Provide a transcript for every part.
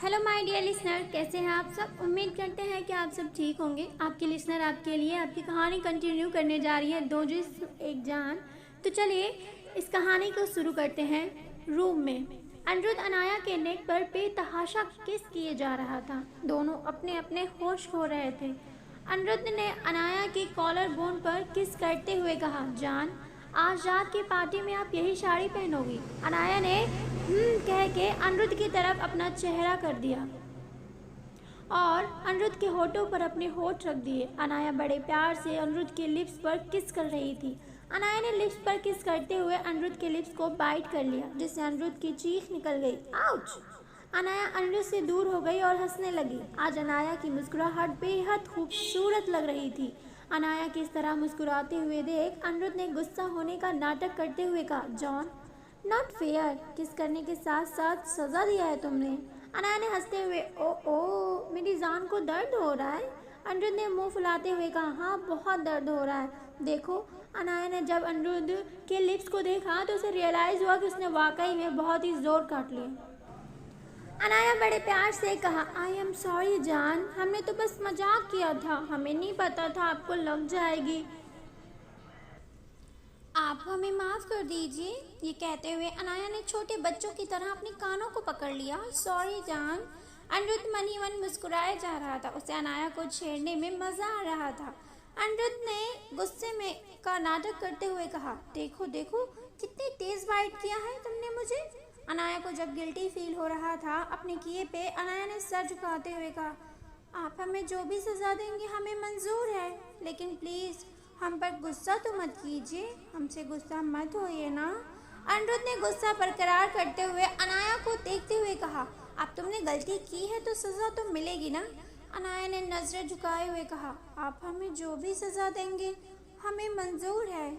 Hello my dear listener, कैसे हैं आप सब। उम्मीद करते हैं कि आप सब ठीक होंगे। आपके लिसनर आपके लिए आपकी कहानी कंटिन्यू करने जा रही है, दो जिस्म एक जान। तो चलिए इस कहानी को शुरू करते हैं। रूम में अनिरुद्ध अनाया के नेक पर बेतहाशा किस किए जा रहा था। दोनों अपने अपने होश खो रहे थे। अनिरुद्ध ने अनाया की कॉलर बोन पर किस करते हुए कहा, जान आज रात की पार्टी में आप यही साड़ी पहनोगी। अनाया ने कह के अनिरुद्ध की तरफ अपना चेहरा कर दिया और अनिरुद्ध के होठों पर अपने होठ रख दिए। अनाया बड़े प्यार से अनिरुद्ध के लिप्स पर किस कर रही थी। अनाया ने लिप्स पर किस करते हुए अनिरुद्ध के लिप्स को बाइट कर लिया, जिससे अनिरुद्ध की चीख निकल गई। आउच! अनाया अनिरुद्ध से दूर हो गई और हंसने लगी। आज अनाया की मुस्कुराहट बेहद खूबसूरत लग रही थी। अनाया की इस तरह मुस्कुराते हुए देख अनिरुद्ध ने गुस्सा होने का नाटक करते हुए कहा, जॉन नॉट फेयर, किस करने के साथ साथ सजा दिया है तुमने। अनाया ने हंसते हुए ओ मेरी जान को दर्द हो रहा है। अनिरुद्ध ने मुंह फुलाते हुए कहा, हाँ बहुत दर्द हो रहा है। देखो, अनाया ने जब अनिरुद्ध के लिप्स को देखा तो उसे रियलाइज हुआ कि उसने वाकई में बहुत ही जोर काट लिया। अनाया बड़े प्यार से कहा, आई एम सॉरी जान, हमने तो बस मजाक किया था, हमें नहीं पता था आपको लग जाएगी। आप हमें माफ़ कर दीजिए। ये कहते हुए अनाया ने छोटे बच्चों की तरह अपने कानों को पकड़ लिया। सॉरी जान। अनिरुद्ध मन ही मन मुस्कुराया जा रहा था। उसे अनाया को छेड़ने में मज़ा आ रहा था। अनिरुद्ध ने गुस्से में का नाटक करते हुए कहा, देखो देखो कितनी तेज़ बाइट किया है तुमने मुझे। अनाया को जब गिल्टी फील हो रहा था अपने किए पे, अनाया ने सर झुकाते हुए कहा, आप हमें जो भी सज़ा देंगे हमें मंजूर है, लेकिन प्लीज़ हम पर गुस्सा तो मत कीजिए, हमसे गुस्सा मत होइए ना। अनिरुद्ध ने गुस्सा बरकरार करते हुए अनाया को देखते हुए कहा, अब तुमने गलती की है तो सज़ा तो मिलेगी ना। अनाया ने नज़रें झुकाए हुए कहा, आप हमें जो भी सज़ा देंगे हमें मंजूर है।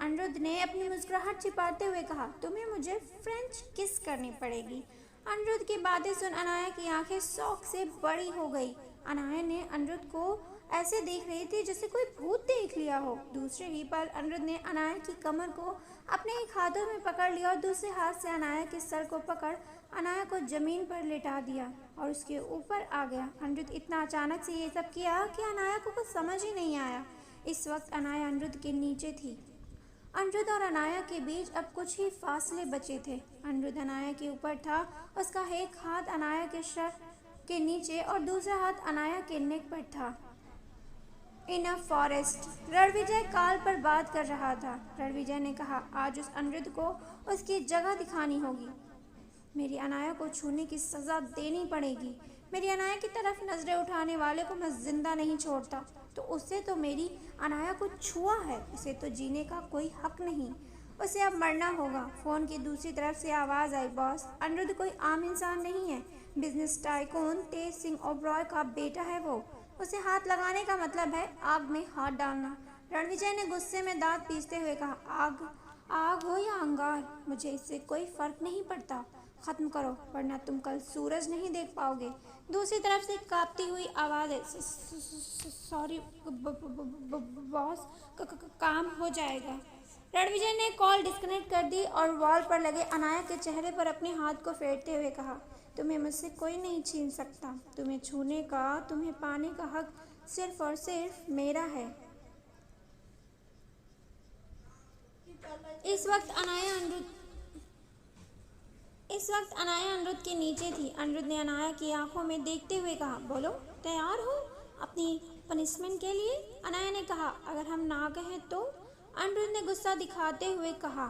अनिरुद्ध ने अपनी मुस्कुराहट छिपाते हुए कहा, तुम्हें मुझे फ्रेंच किस करनी पड़ेगी। अनिरुद्ध की बातें सुन अनाया की आंखें शौक से बड़ी हो गई। अनाया ने अनिरुद्ध को ऐसे देख रही थी जैसे कोई भूत देख लिया हो। दूसरे ही पल अनिरुद्ध ने अनाया की कमर को अपने एक हाथों में पकड़ लिया और दूसरे हाथ से अनाया के सर को पकड़ अनाया को जमीन पर लेटा दिया और उसके ऊपर आ गया। अनिरुद्ध इतना अचानक से ये सब किया कि अनाया को कुछ समझ ही नहीं आया। इस वक्त अनाया अनिरुद्ध के नीचे थी। अनिरुद्ध और अनाया के बीच अब कुछ ही फासले बचे थे। अनिरुद्ध अनाया के ऊपर था, उसका एक हाथ अनाया के सर के नीचे और दूसरा हाथ अनाया के नेक पर था। इन अ फॉरेस्ट, रणविजय काल पर बात कर रहा था। रणविजय ने कहा, आज उस अनिरुद्ध को उसकी जगह दिखानी होगी। मेरी अनाया को छूने की सज़ा देनी पड़ेगी। मेरी अनाया की तरफ नज़रें उठाने वाले को मैं जिंदा नहीं छोड़ता। तो उससे तो मेरी अनाया को छुआ है, उसे तो जीने का कोई हक नहीं, उसे अब मरना होगा। फ़ोन की दूसरी तरफ से आवाज़ आई, बॉस अनिरुद्ध कोई आम इंसान नहीं है, बिजनेस टाइकून तेज सिंह ओबरॉय का बेटा है वो। उसे हाथ लगाने का मतलब है आग में हाथ डालना। रणविजय ने गुस्से में दांत पीसते हुए कहा, आग आग हो या अंगार, मुझे इससे कोई फर्क नहीं पड़ता। खत्म करो वरना तुम कल सूरज नहीं देख पाओगे। दूसरी तरफ से कांपती हुई आवाज़ है, सॉरी बॉस, काम हो जाएगा। रणविजय ने कॉल डिस्कनेक्ट कर दी और वॉल पर लगे अनाया के चेहरे पर अपने हाथ को फेरते हुए कहा, तुम्हें मुझसे कोई नहीं छीन सकता। तुम्हें छूने का, तुम्हें पाने का हक सिर्फ और सिर्फ मेरा है। इस वक्त अनाया अनिरुद्ध के नीचे थी। अनिरुद्ध ने अनाया की आंखों में देखते हुए कहा, बोलो तैयार हो अपनी पनिशमेंट के लिए। अनाया ने कहा, अगर हम ना कहें तो। अनिरुद्ध ने गुस्सा दिखाते हुए कहा,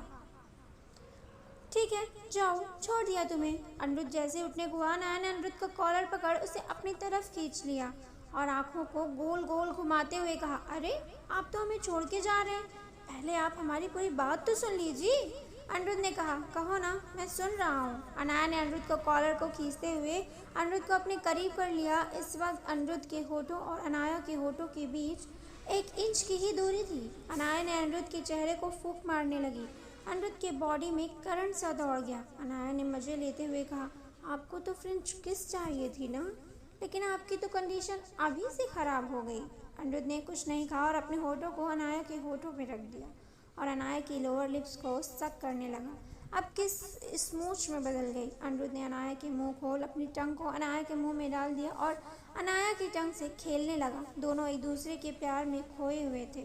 ठीक है जाओ, छोड़ दिया तुम्हें। अनिरुद्ध जैसे उठने को हुआ, अनाया ने अनिरुद्ध का कॉलर पकड़ उसे अपनी तरफ खींच लिया और आंखों को गोल गोल घुमाते हुए कहा, अरे आप तो हमें छोड़ के जा रहे हैं, पहले आप हमारी पूरी बात तो सुन लीजिए। अनिरुद्ध ने कहा, कहो ना, मैं सुन रहा हूँ। अनाया ने अनिरुद्ध को कॉलर को खींचते हुए अनिरुद्ध को अपने करीब कर लिया। इस वक्त अनिरुद्ध के होठों और अनाया के होठों के बीच 1 इंच की ही दूरी थी। अनाया ने अनिरुद्ध के चेहरे को फूंक मारने लगी। अनिरुद्ध के बॉडी में करंट सा दौड़ गया। अनाया ने मजे लेते हुए कहा, आपको तो फ्रेंच किस चाहिए थी ना, लेकिन आपकी तो कंडीशन अभी से ख़राब हो गई। अनिरुद्ध ने कुछ नहीं कहा और अपने होठों को अनाया के होठों में रख दिया और अनाया की लोअर लिप्स को सक करने लगा। अब किस स्मूच में बदल गई। अनिरुद्ध ने अनाया के मुंह खोल अपनी टंग को अनाया के मुंह में डाल दिया और अनाया की टंग से खेलने लगा। दोनों एक दूसरे के प्यार में खोए हुए थे।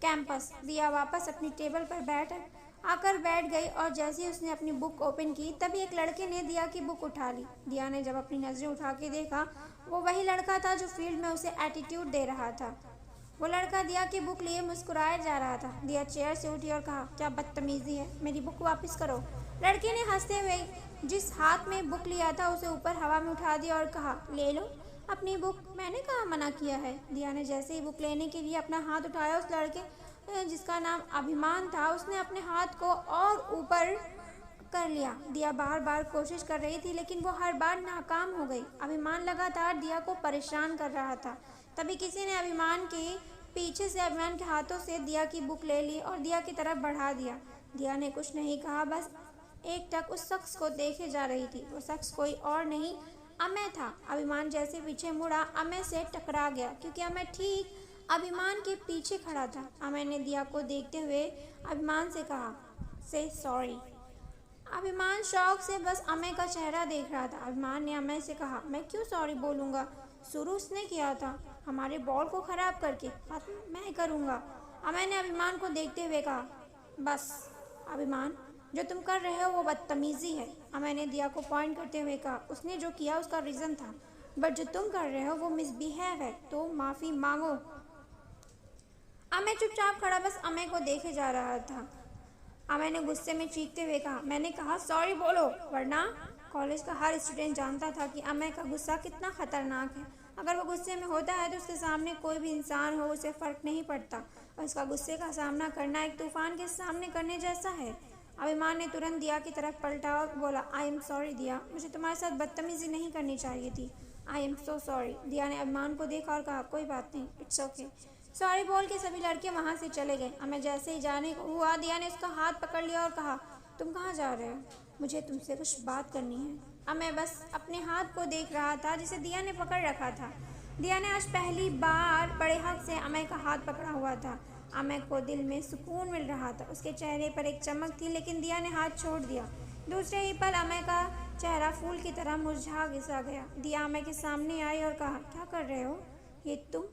कैंपस। दिया वापस अपनी टेबल पर आकर बैठ गई और जैसे ही उसने अपनी बुक ओपन की तभी एक लड़के ने दिया की बुक उठा ली। दिया ने जब अपनी नजरें उठा के देखा, वो वही लड़का था जो फील्ड में उसे एटीट्यूड दे रहा था। वो लड़का दिया की बुक लिए मुस्कुराए जा रहा था। दिया चेयर से उठी और कहा, क्या बदतमीजी है, मेरी बुक वापस करो। लड़के ने हंसते हुए जिस हाथ में बुक लिया था उसे ऊपर हवा में उठा दिया और कहा, ले लो अपनी बुक, मैंने कहाँ मना किया है। दिया ने जैसे ही बुक लेने के लिए अपना हाथ उठाया, उस लड़के जिसका नाम अभिमान था उसने अपने हाथ को और ऊपर कर लिया। दिया बार बार कोशिश कर रही थी लेकिन वो हर बार नाकाम हो गई। अभिमान लगातार दिया को परेशान कर रहा था। तभी किसी ने अभिमान के पीछे से अभिमान के हाथों से दिया की बुक ले ली और दिया की तरफ बढ़ा दिया। दिया ने कुछ नहीं कहा, बस एक टक उस शख्स को देखे जा रही थी। वो शख्स कोई और नहीं अमय था। अभिमान जैसे पीछे मुड़ा, अमय से टकरा गया क्योंकि अमय ठीक अभिमान के पीछे खड़ा था। अमय ने दिया को देखते हुए अभिमान से कहा, से सॉरी। अभिमान शौक से बस अमय का चेहरा देख रहा था। अभिमान ने अमय से कहा, मैं क्यों सॉरी बोलूँगा, शुरू उसने किया था हमारे बॉल को ख़राब करके, खत्म मैं करूँगा। अमय ने अभिमान को देखते हुए कहा, बस अभिमान, जो तुम कर रहे हो वो बदतमीज़ी है। अमय ने दिया को पॉइंट करते हुए कहा, उसने जो किया उसका रीज़न था, बट जो तुम कर रहे हो वो मिसबिहेव है, तो माफ़ी मांगो। अमय चुपचाप खड़ा बस अमय को देखे जा रहा था। अमय ने गुस्से में चीखते हुए कहा, मैंने कहा सॉरी बोलो, वरना। कॉलेज का हर स्टूडेंट जानता था कि अमय का गुस्सा कितना खतरनाक है। अगर वो गुस्से में होता है तो उसके सामने कोई भी इंसान हो उसे फ़र्क नहीं पड़ता और उसका गुस्से का सामना करना एक तूफान के सामने करने जैसा है। अभिमान ने तुरंत दिया की तरफ पलटा और बोला, आई एम सॉरी दिया, मुझे तुम्हारे साथ बदतमीज़ी नहीं करनी चाहिए थी, आई एम सो सॉरी। दिया ने अभिमान को देखा और कहा, कोई बात नहीं, इट्स ओके। सॉरी बोल के सभी लड़के वहाँ से चले गए। अमय जैसे ही जाने को हुआ, दिया ने उसका हाथ पकड़ लिया और कहा, तुम कहाँ जा रहे हो, मुझे तुमसे कुछ बात करनी है। अमय बस अपने हाथ को देख रहा था जिसे दिया ने पकड़ रखा था। दिया ने आज पहली बार बड़े हक से अमय का हाथ पकड़ा हुआ था। अमय को दिल में सुकून मिल रहा था। उसके चेहरे पर एक चमक थी लेकिन दिया ने हाथ छोड़ दिया। दूसरे ही पल अमय का चेहरा फूल की तरह मुरझा घिसा गया। दिया अमय के सामने आई और कहा, क्या कर रहे हो, ये तुम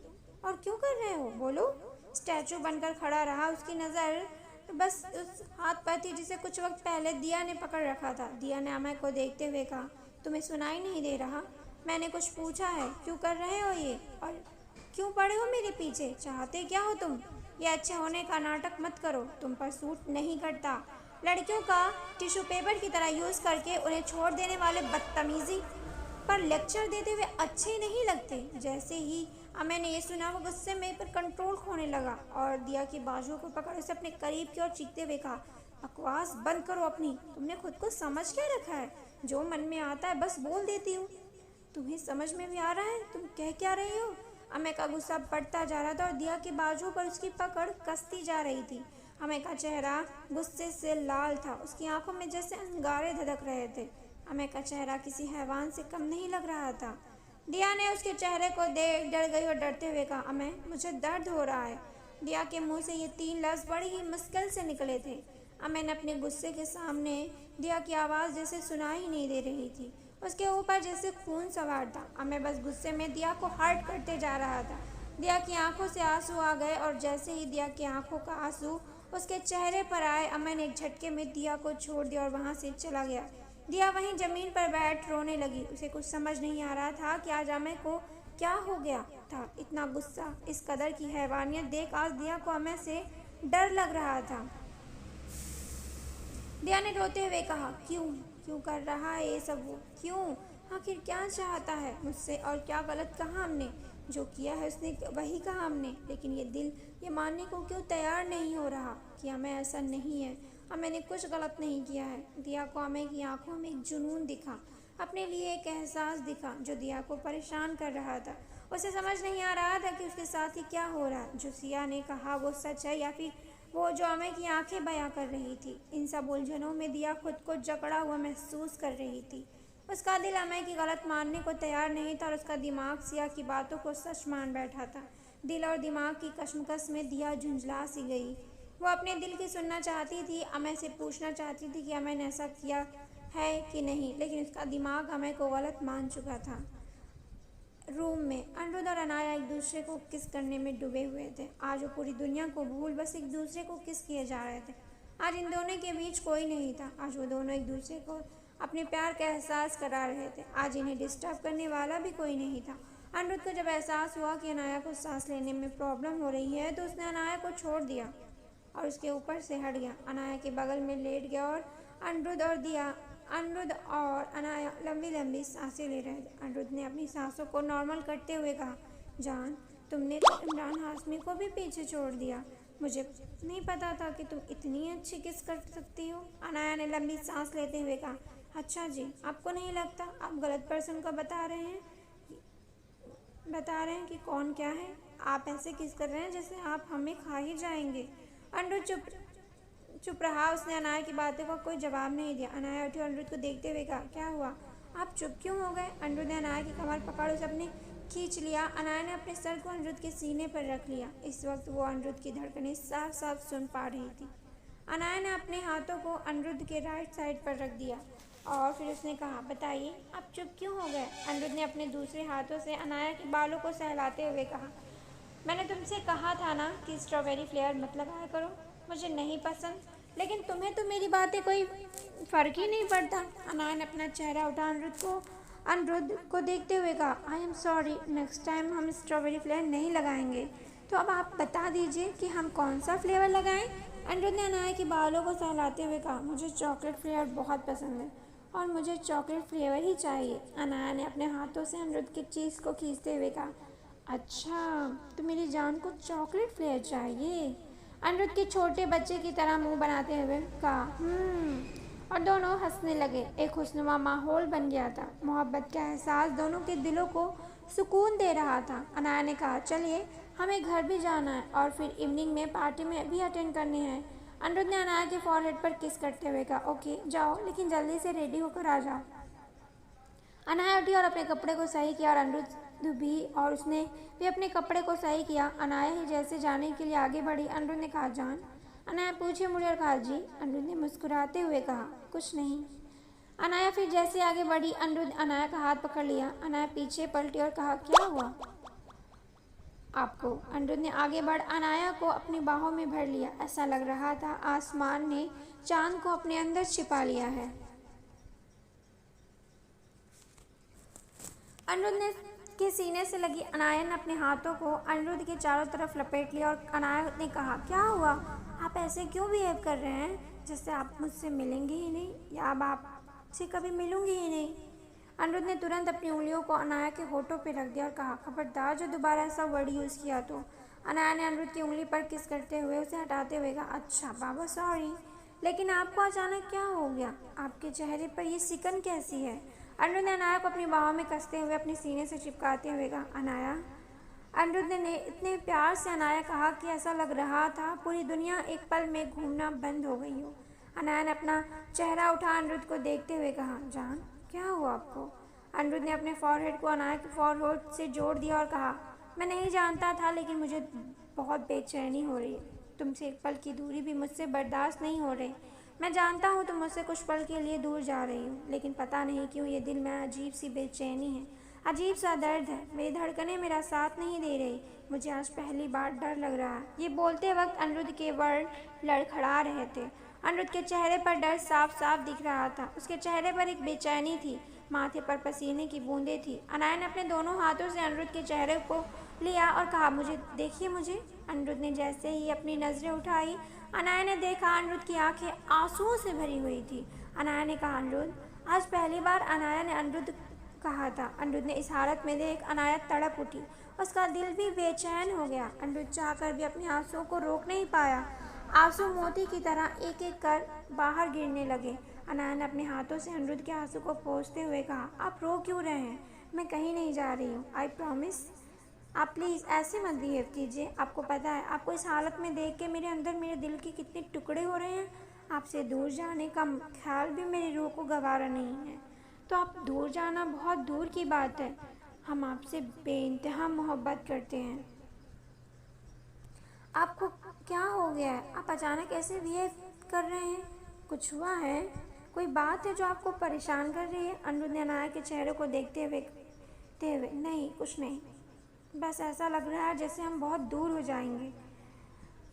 और क्यों कर रहे हो, बोलो। स्टैचू बनकर खड़ा रहा। उसकी नज़र बस उस हाथ पर थी जिसे कुछ वक्त पहले दिया ने पकड़ रखा था। दिया ने अमय को देखते हुए कहा, तुम्हें सुनाई नहीं दे रहा, मैंने कुछ पूछा है, क्यों कर रहे हो ये, और क्यों पड़े हो मेरे पीछे, चाहते क्या हो तुम। ये अच्छे होने का नाटक मत करो, तुम पर सूट नहीं करता। लड़कियों का टिश्यू पेपर की तरह यूज़ करके उन्हें छोड़ देने वाले बदतमीज़ी पर लेक्चर देते हुए अच्छे नहीं लगते। जैसे ही अमय ने ये सुना, वो गुस्से में पर कंट्रोल खोने लगा और दिया की बाजुओं को पकड़ उसे अपने करीब की ओर चीखते हुए कहा, बकवास बंद करो अपनी, तुमने खुद को समझ क्या रखा है, जो मन में आता है बस बोल देती हूँ, तुम्हें समझ में भी आ रहा है तुम कह क्या रही हो। अमय का गुस्सा बढ़ता जा रहा था और दिया के बाजुओं पर उसकी पकड़ कसती जा रही थी। अमय का चेहरा गुस्से से लाल था, उसकी आंखों में जैसे अंगारे धधक रहे थे। अमय का चेहरा किसी हैवान से कम नहीं लग रहा था। दिया ने उसके चेहरे को देख डर गई और डरते हुए कहा, अमय मुझे दर्द हो रहा है। दिया के मुंह से ये 3 लफ्ज़ बड़ी ही मुश्किल से निकले थे। अमय ने अपने गुस्से के सामने दिया की आवाज़ जैसे सुनाई ही नहीं दे रही थी। उसके ऊपर जैसे खून सवार था। अमय बस गुस्से में दिया को हर्ट करते जा रहा था। दिया की आंखों से आंसू आ गए और जैसे ही दिया की आंखों का आंसू उसके चेहरे पर आए, अमय ने एक झटके में दिया को छोड़ दिया और वहाँ से चला गया। दिया वहीं ज़मीन पर बैठ रोने लगी। उसे कुछ समझ नहीं आ रहा था कि आज अमय को क्या हो गया था। इतना गुस्सा, इस कदर की हैवानियत देख आज दिया को अमय से डर लग रहा था। दिया ने रोते हुए कहा, क्यों क्यों कर रहा है ये सब, वो क्यों, आखिर क्या चाहता है मुझसे, और क्या गलत कहा हमने, जो किया है उसने वही कहा हमने, लेकिन ये दिल ये मानने को क्यों तैयार नहीं हो रहा कि अमय ऐसा नहीं है, मैंने कुछ गलत नहीं किया है। दिया को अमय की आंखों में एक जुनून दिखा, अपने लिए एक एहसास दिखा जो दिया को परेशान कर रहा था। उसे समझ नहीं आ रहा था कि उसके साथ ही क्या हो रहा है। जो सिया ने कहा वो सच है या फिर वो जो अमय की आंखें बयां कर रही थी। इन सब उलझनों में दिया खुद को जकड़ा हुआ महसूस कर रही थी। उसका दिल अमय की गलत मानने को तैयार नहीं था और उसका दिमाग सिया की बातों को सच मान बैठा था। दिल और दिमाग की कशमकश में दिया झुंझला सी गई। वो अपने दिल की सुनना चाहती थी। अमय से पूछना चाहती थी कि अमय ने ऐसा किया है कि नहीं, लेकिन उसका दिमाग अमय को गलत मान चुका था। रूम में अनिरुद्ध और अनाया एक दूसरे को किस करने में डूबे हुए थे। आज वो पूरी दुनिया को भूल बस एक दूसरे को किस किए जा रहे थे। आज इन दोनों के बीच कोई नहीं था। आज वो दोनों एक दूसरे को अपने प्यार का एहसास करा रहे थे। आज इन्हें डिस्टर्ब करने वाला भी कोई नहीं था। अनिरुद्ध को जब एहसास हुआ कि अनाया को सांस लेने में प्रॉब्लम हो रही है तो उसने अनाया को छोड़ दिया और उसके ऊपर से हट गया। अनाया के बगल में लेट गया और अनिरुद्ध और अनाया लंबी लंबी सांसें ले रहे थे। अनिरुद्ध ने अपनी सांसों को नॉर्मल करते हुए कहा, जान, तुमने तो इमरान हाशमी को भी पीछे छोड़ दिया। मुझे नहीं पता था कि तुम इतनी अच्छी किस कर सकती हो। अनाया ने लंबी सांस लेते हुए कहा, अच्छा जी, आपको नहीं लगता आप गलत पर्सन को बता रहे हैं कि कौन क्या है? आप ऐसे किस कर रहे हैं जैसे आप हमें खा ही जाएंगे। अनिरुद्ध चुप रहा। उसने अनाया की बातों का कोई जवाब नहीं दिया। अनाया उठी और अनिरुद्ध को देखते हुए कहा, क्या हुआ, आप चुप क्यों हो गए? अनिरुद्ध ने अनाया की कमर पकड़ उसे अपने खींच लिया। अनाया ने अपने सर को अनिरुद्ध के सीने पर रख लिया। इस वक्त वो अनिरुद्ध की धड़कनें साफ साफ सुन पा रही थी। अनाया ने अपने हाथों को अनिरुद्ध के राइट साइड पर रख दिया और फिर उसने कहा, बताइए आप चुप क्यों हो गए? अनिरुद्ध ने अपने दूसरे हाथों से अनाया के बालों को सहलाते हुए कहा, मैंने तुमसे कहा था ना कि स्ट्रॉबेरी फ्लेवर मत लगाया करो, मुझे नहीं पसंद, लेकिन तुम्हें तो मेरी बातें कोई फ़र्क ही नहीं पड़ता। अनाया ने अपना चेहरा उठा अनिरुद्ध को देखते हुए कहा, I am sorry, next time हम स्ट्रॉबेरी फ्लेवर नहीं लगाएंगे। तो अब आप बता दीजिए कि हम कौन सा फ्लेवर लगाएं? अनिरुद्ध ने अनाया के बालों को सहलाते हुए कहा, मुझे चॉकलेट फ्लेवर बहुत पसंद है और मुझे चॉकलेट फ्लेवर ही चाहिए। अनाया ने अपने हाथों से अनिरुद्ध की चीज़ को खींचते हुए कहा, अच्छा, तो मेरी जान को चॉकलेट फ्लेवर चाहिए? अनिरुद्ध के छोटे बच्चे की तरह मुंह बनाते हुए कहा, और दोनों हंसने लगे। एक खुशनुमा माहौल बन गया था। मोहब्बत का एहसास दोनों के दिलों को सुकून दे रहा था। अनाया ने कहा, चलिए हमें घर भी जाना है और फिर इवनिंग में पार्टी में भी अटेंड करनी है। अनिरुद्ध ने अनाया के फॉरहेड पर किस करते हुए कहा, ओके जाओ, लेकिन जल्दी से रेडी होकर आ जाओ। अनाया उठी और अपने कपड़े को सही किया और अनिरुद्ध भी, और उसने भी अपने कपड़े को सही किया। अनाया ही जैसे जाने के लिए आगे बढ़ी। अनिरुद्ध ने कहा, जान? अनाया पूछे मुड़ी और कहा, जी? अनिरुद्ध ने मुस्कुराते हुए कहा, कुछ नहीं। अनाया फिर जैसे आगे बढ़ी, अनिरुद्ध अनाया का हाथ पकड़ लिया। अनाया पीछे पलटी और कहा, क्या हुआ आपको? अनिरुद्ध ने आगे बढ़ अनाया को अपनी बाहों में भर लिया। ऐसा लग रहा था आसमान ने चांद को अपने अंदर छिपा लिया है। अनिरुद्ध के सीने से लगी अनाया ने अपने हाथों को अनिरुद्ध के चारों तरफ लपेट लिया और अनाया ने कहा, क्या हुआ? आप ऐसे क्यों बिहेव कर रहे हैं जैसे आप मुझसे मिलेंगे ही नहीं या अब आपसे कभी मिलूंगी ही नहीं? अनिरुद्ध ने तुरंत अपनी उंगलियों को अनाया के होठों पर रख दिया और कहा, खबरदार जो दोबारा ऐसा वर्ड यूज़ किया तो। अनाया ने अनिरुद्ध की उंगली पर किस करते हुए उसे हटाते हुए कहा, अच्छा बाबा सॉरी, लेकिन आपको अचानक क्या हो गया? आपके चेहरे पर ये सिकन कैसी है? अनिरुद्ध ने अनाया को अपनी बाहों में कसते हुए अपने सीने से चिपकाते हुए कहा, अनाया। अनिरुद्ध ने इतने प्यार से अनाया कहा कि ऐसा लग रहा था पूरी दुनिया एक पल में घूमना बंद हो गई हो। अनाया ने अपना चेहरा उठा अनिरुद्ध को देखते हुए कहा, जान क्या हुआ आपको? अनिरुद्ध ने अपने फॉरहेड को अनाया के फॉरहेड से जोड़ दिया और कहा, मैं नहीं जानता था, लेकिन मुझे बहुत बेचैनी हो रही है। तुमसे एक पल की दूरी भी मुझसे बर्दाश्त नहीं हो रही। मैं जानता हूँ तुम मुझसे कुछ पल के लिए दूर जा रही हो, लेकिन पता नहीं क्यों ये दिल में अजीब सी बेचैनी है, अजीब सा दर्द है। मेरी धड़कनें मेरा साथ नहीं दे रही। मुझे आज पहली बार डर लग रहा है। ये बोलते वक्त अनिरुद्ध के वर्ड लड़खड़ा रहे थे। अनिरुद्ध के चेहरे पर डर साफ साफ दिख रहा था। उसके चेहरे पर एक बेचैनी थी, माथे पर पसीने की बूंदें थी। अनाया ने अपने दोनों हाथों से अनिरुद्ध के चेहरे को लिया और कहा, मुझे देखिए मुझे। अनिरुद्ध ने जैसे ही अपनी नज़रें उठाई, अनाया ने देखा अनिरुद्ध की आंखें आंसुओं से भरी हुई थी। अनाया ने कहा, अनिरुद्ध। आज पहली बार अनाया ने अनिरुद्ध कहा था। अनिरुद्ध ने इस हालत में देख अनाया तड़प उठी। उसका दिल भी बेचैन हो गया। अनिरुद्ध चाहकर भी अपने आंसुओं को रोक नहीं पाया। आंसू मोती की तरह एक एक कर बाहर गिरने लगे। अनाया ने अपने हाथों से अनिरुद्ध के आंसू को पोंछते हुए कहा, आप रो क्यों रहे हैं? मैं कहीं नहीं जा रही हूँ, आई प्रॉमिस। आप प्लीज़ ऐसे मत बिहेव कीजिए। आपको पता है आपको इस हालत में देख के मेरे अंदर मेरे दिल के कितने टुकड़े हो रहे हैं। आपसे दूर जाने का ख्याल भी मेरी रूह को गवारा नहीं है। तो आप दूर जाना बहुत दूर की बात है। हम आपसे बेइंतहा मोहब्बत करते हैं। आपको क्या हो गया है? आप अचानक ऐसे बिहेव कर रहे हैं? कुछ हुआ है? कोई बात है जो आपको परेशान कर रही है? अनिरुद्ध ने अनाया के चेहरे को देखते हुए नहीं, कुछ नहीं, बस ऐसा लग रहा है जैसे हम बहुत दूर हो जाएंगे।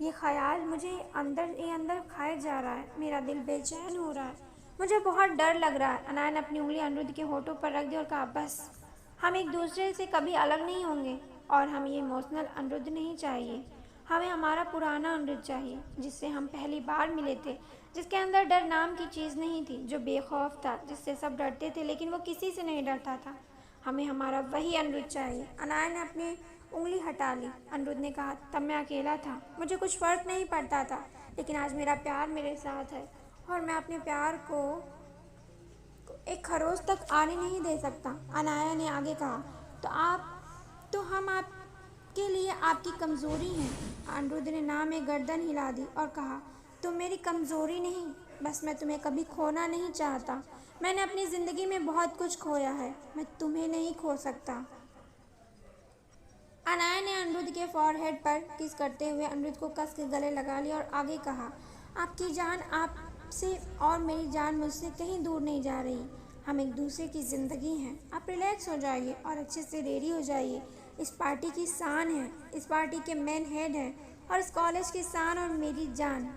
ये ख्याल मुझे अंदर खाए जा रहा है। मेरा दिल बेचैन हो रहा है, मुझे बहुत डर लग रहा है। अनाया ने अपनी उंगली अनिरुद्ध के होठों पर रख दी और कहा, बस हम एक दूसरे से कभी अलग नहीं होंगे। और हम ये इमोशनल अनिरुद्ध नहीं चाहिए, हमें हमारा पुराना अनिरुद्ध चाहिए, जिससे हम पहली बार मिले थे, जिसके अंदर डर नाम की चीज़ नहीं थी, जो बेखौफ था, जिससे सब डरते थे लेकिन वो किसी से नहीं डरता था। हमें हमारा वही अनिरुद्ध चाहिए। अनाया ने अपनी उंगली हटा ली। अनिरुद्ध ने कहा, तब मैं अकेला था, मुझे कुछ फ़र्क नहीं पड़ता था, लेकिन आज मेरा प्यार मेरे साथ है और मैं अपने प्यार को एक खरोच तक आने नहीं दे सकता। अनाया ने आगे कहा, तो हम आपके लिए आपकी कमज़ोरी हैं। अनिरुद्ध ने ना में गर्दन हिला दी और कहा, तुम मेरी कमज़ोरी नहीं, बस मैं तुम्हें कभी खोना नहीं चाहता। मैंने अपनी ज़िंदगी में बहुत कुछ खोया है, मैं तुम्हें नहीं खो सकता। अनाया ने अनिरुद्ध के फॉरहेड पर किस करते हुए अनिरुद्ध को कस के गले लगा लिया और आगे कहा, आपकी जान आपसे और मेरी जान मुझसे कहीं दूर नहीं जा रही। हम एक दूसरे की ज़िंदगी हैं। आप रिलैक्स हो जाइए और अच्छे से रेडी हो जाइए। इस पार्टी की शान है, इस पार्टी के मेन हेड हैं और इस कॉलेज की शान और मेरी जान।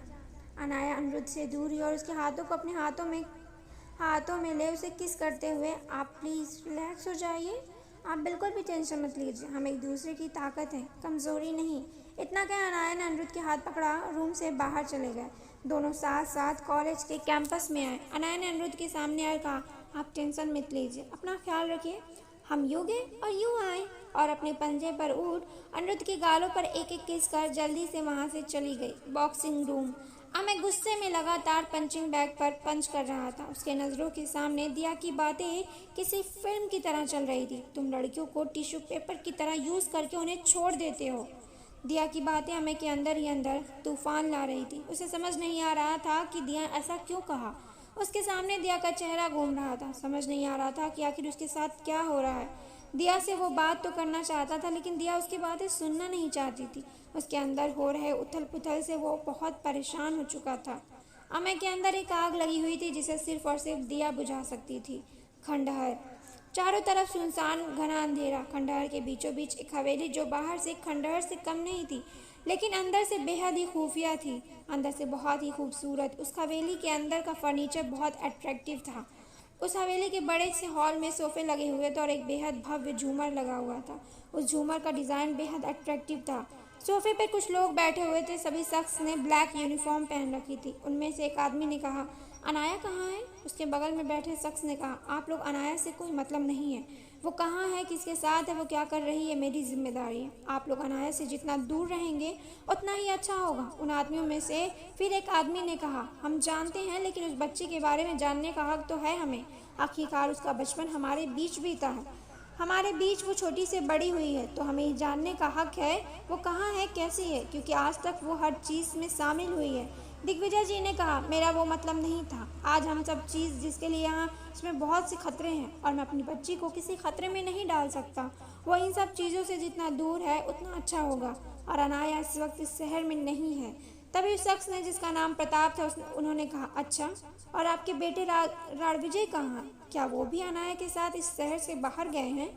अनाया अनिरुद्ध से दूर हुई और उसके हाथों को अपने हाथों में ले उसे किस करते हुए, आप प्लीज़ रिलैक्स हो जाइए, आप बिल्कुल भी टेंशन मत लीजिए, हम एक दूसरे की ताकत हैं, कमज़ोरी नहीं। इतना कह अनाया ने अनिरुद्ध के हाथ पकड़ा, रूम से बाहर चले गए। दोनों साथ साथ कॉलेज के कैंपस में आए। अनाया ने अनिरुद्ध के सामने आकर कहा, आप टेंशन मत लीजिए, अपना ख्याल रखिए। हम यूँ गए और यूँ आए। और अपने पंजे पर उठ अनिरुद्ध के गालों पर एक एक किस कर जल्दी से वहाँ से चली गई। Boxing room. अमित गुस्से में लगातार पंचिंग बैग पर पंच कर रहा था। उसके नज़रों के सामने दिया की बातें किसी फिल्म की तरह चल रही थी। तुम लड़कियों को टिश्यू पेपर की तरह यूज़ करके उन्हें छोड़ देते हो। दिया की बातें अमित के अंदर ही अंदर तूफान ला रही थी। उसे समझ नहीं आ रहा था कि दिया ऐसा क्यों कहा। उसके सामने दिया का चेहरा घूम रहा था। समझ नहीं आ रहा था कि आखिर उसके साथ क्या हो रहा है। दिया से वो बात तो करना चाहता था, लेकिन दिया उसकी बातें सुनना नहीं चाहती थी। उसके अंदर हो रहे उथल पुथल से वो बहुत परेशान हो चुका था। अमय के अंदर एक आग लगी हुई थी जिसे सिर्फ और सिर्फ दिया बुझा सकती थी। खंडहर। चारों तरफ सुनसान घना अंधेरा। खंडहर के बीचों बीच एक हवेली जो बाहर से खंडहर से कम नहीं थी, लेकिन अंदर से बेहद ही खुफिया थी, अंदर से बहुत ही खूबसूरत। उस हवेली के अंदर का फर्नीचर बहुत अट्रैक्टिव था। उस हवेली के बड़े से हॉल में सोफे लगे हुए थे और एक बेहद भव्य झूमर लगा हुआ था। उस झूमर का डिज़ाइन बेहद अट्रैक्टिव था। सोफे पर कुछ लोग बैठे हुए थे। सभी शख्स ने ब्लैक यूनिफॉर्म पहन रखी थी। उनमें से एक आदमी ने कहा, अनाया कहाँ है? उसके बगल में बैठे शख्स ने कहा, आप लोग अनाया से कोई मतलब नहीं है। वो कहाँ है, किसके साथ है, वो क्या कर रही है, मेरी जिम्मेदारी है। आप लोग अनाया से जितना दूर रहेंगे उतना ही अच्छा होगा। उन आदमियों में से फिर एक आदमी ने कहा, हम जानते हैं, लेकिन उस बच्चे के बारे में जानने का हक तो है हमें। आखिरकार उसका बचपन हमारे बीच बीता है, हमारे बीच वो छोटी से बड़ी हुई है, तो हमें जानने का हक है वो कहाँ है, कैसी है, क्योंकि आज तक वो हर चीज़ में शामिल हुई है। दिग्विजय जी ने कहा, मेरा वो मतलब नहीं था। आज हम सब चीज़ जिसके लिए यहाँ, इसमें बहुत से खतरे हैं और मैं अपनी बच्ची को किसी खतरे में नहीं डाल सकता। वो इन सब चीज़ों से जितना दूर है उतना अच्छा होगा। और अनाया इस वक्त इस शहर में नहीं है। तभी उस शख्स ने, जिसका नाम प्रताप था, उन्होंने कहा, अच्छा, और आपके बेटे रणविजय कहाँ हैं? क्या वो भी अनाया के साथ इस शहर से बाहर गए हैं?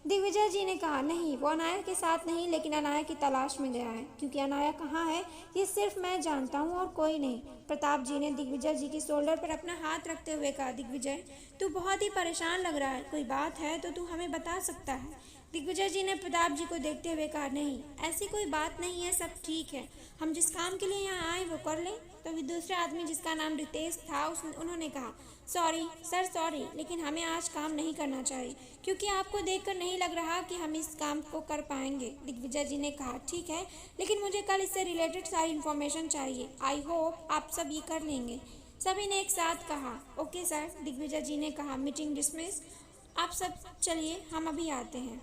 दिग्विजय जी ने कहा, नहीं, वो अनाया के साथ नहीं, लेकिन अनाया की तलाश में गया है। क्योंकि अनाया कहाँ है ये सिर्फ मैं जानता हूँ और कोई नहीं। प्रताप जी ने दिग्विजय जी के शोल्डर पर अपना हाथ रखते हुए कहा, दिग्विजय, तू बहुत ही परेशान लग रहा है, कोई बात है तो तू हमें बता सकता है। दिग्विजय जी ने प्रताप जी को देखते हुए कहा, नहीं, ऐसी कोई बात नहीं है, सब ठीक है, हम जिस काम के लिए यहाँ आए वो कर लें। तो दूसरे आदमी, जिसका नाम रितेश था, उन्होंने कहा, सॉरी सर, सॉरी, लेकिन हमें आज काम नहीं करना चाहिए, क्योंकि आपको देखकर नहीं लग रहा कि हम इस काम को कर पाएंगे। दिग्विजय जी ने कहा, ठीक है, लेकिन मुझे कल इससे रिलेटेड सारी इन्फॉर्मेशन चाहिए। आई होप आप सब ये कर लेंगे। सभी ने एक साथ कहा, ओके सर। दिग्विजय जी ने कहा, मीटिंग डिसमिस, आप सब चलिए, हम अभी आते हैं।